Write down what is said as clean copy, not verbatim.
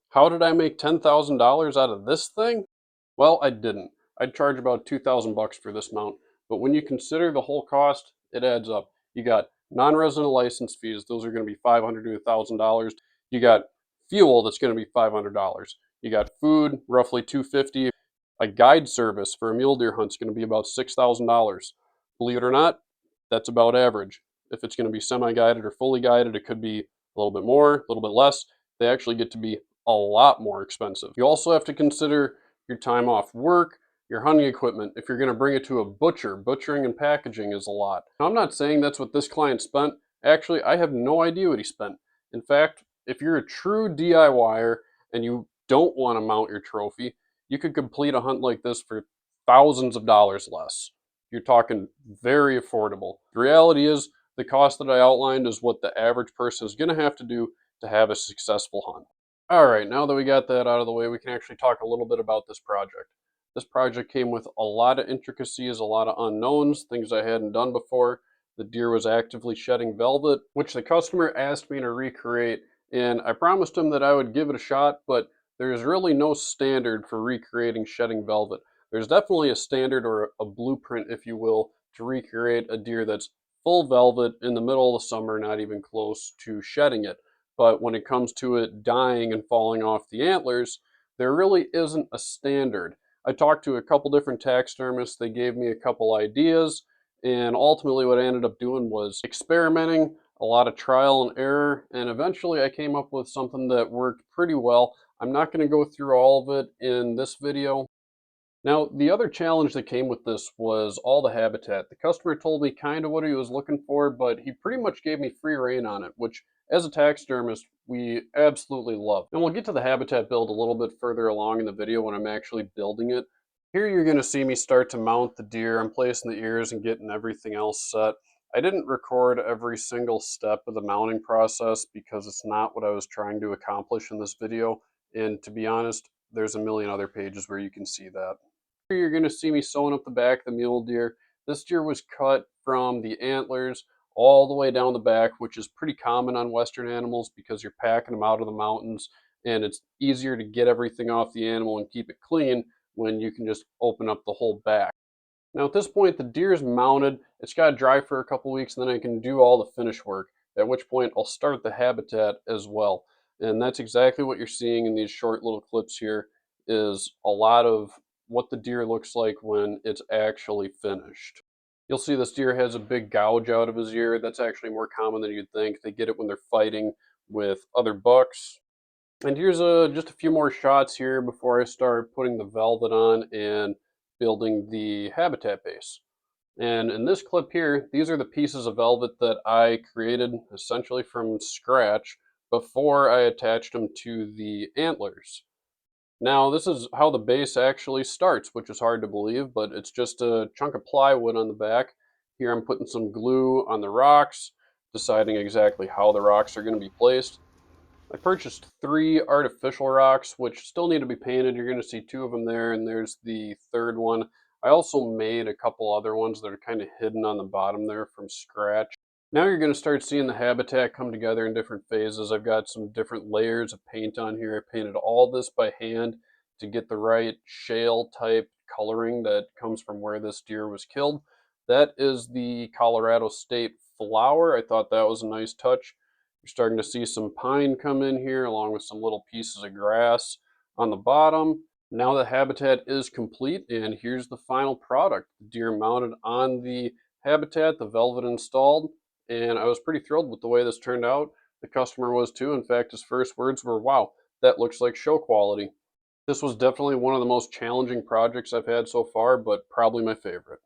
How did I make $10,000 out of this thing? Well, I didn't. I'd charge about 2,000 bucks for this mount, but when you consider the whole cost, it adds up. You got non-resident license fees; those are going to be $500 to $1,000. You got fuel that's going to be $500. You got food, roughly 250. A guide service for a mule deer hunt is going to be about $6,000. Believe it or not, that's about average. If it's going to be semi-guided or fully guided, it could be a little bit more, a little bit less. They actually get to be a lot more expensive. You also have to consider your time off work, your hunting equipment. If you're going to bring it to a butcher, butchering and packaging is a lot. Now, I'm not saying that's what this client spent. Actually, I have no idea what he spent. In fact, if you're a true DIYer and you don't want to mount your trophy, you could complete a hunt like this for thousands of dollars less. You're talking very affordable. The reality is, the cost that I outlined is what the average person is going to have to do to have a successful hunt. All right, now that we got that out of the way, we can actually talk a little bit about this project. This project came with a lot of intricacies, a lot of unknowns, things I hadn't done before. The deer was actively shedding velvet, which the customer asked me to recreate, and I promised him that I would give it a shot, but there's really no standard for recreating shedding velvet. There's definitely a standard or a blueprint, if you will, to recreate a deer that's full velvet in the middle of the summer, not even close to shedding it. But when it comes to it dying and falling off the antlers, there really isn't a standard. I talked to a couple different taxidermists. They gave me a couple ideas, and ultimately what I ended up doing was experimenting, a lot of trial and error, and eventually I came up with something that worked pretty well. I'm not going to go through all of it in this video. Now, the other challenge that came with this was all the habitat. The customer told me kind of what he was looking for, but he pretty much gave me free rein on it, which as a taxidermist, we absolutely love. And we'll get to the habitat build a little bit further along in the video when I'm actually building it. Here you're going to see me start to mount the deer. I'm placing the ears and getting everything else set. I didn't record every single step of the mounting process because it's not what I was trying to accomplish in this video. And to be honest, there's a million other pages where you can see that. Here you're going to see me sewing up the back of the mule deer. This deer was cut from the antlers all the way down the back, which is pretty common on Western animals because you're packing them out of the mountains and it's easier to get everything off the animal and keep it clean when you can just open up the whole back. Now at this point, the deer is mounted. It's got to dry for a couple weeks and then I can do all the finish work, at which point I'll start the habitat as well. And that's exactly what you're seeing in these short little clips here is a lot of what the deer looks like when it's actually finished. You'll see this deer has a big gouge out of his ear. That's actually more common than you'd think. They get it when they're fighting with other bucks. And here's just a few more shots here before I start putting the velvet on and building the habitat base. And in this clip here, these are the pieces of velvet that I created essentially from scratch before I attached them to the antlers. Now, this is how the base actually starts, which is hard to believe, but it's just a chunk of plywood on the back. Here I'm putting some glue on the rocks, deciding exactly how the rocks are going to be placed. I purchased 3 artificial rocks, which still need to be painted. You're going to see 2 of them there, and there's the third one. I also made a couple other ones that are kind of hidden on the bottom there from scratch. Now you're going to start seeing the habitat come together in different phases. I've got some different layers of paint on here. I painted all this by hand to get the right shale type coloring that comes from where this deer was killed. That is the Colorado State flower. I thought that was a nice touch. You're starting to see some pine come in here along with some little pieces of grass on the bottom. Now the habitat is complete and here's the final product. The deer mounted on the habitat, the velvet installed, and I was pretty thrilled with the way this turned out. The customer was too. In fact, his first words were, "Wow, that looks like show quality." This was definitely one of the most challenging projects I've had so far, but probably my favorite.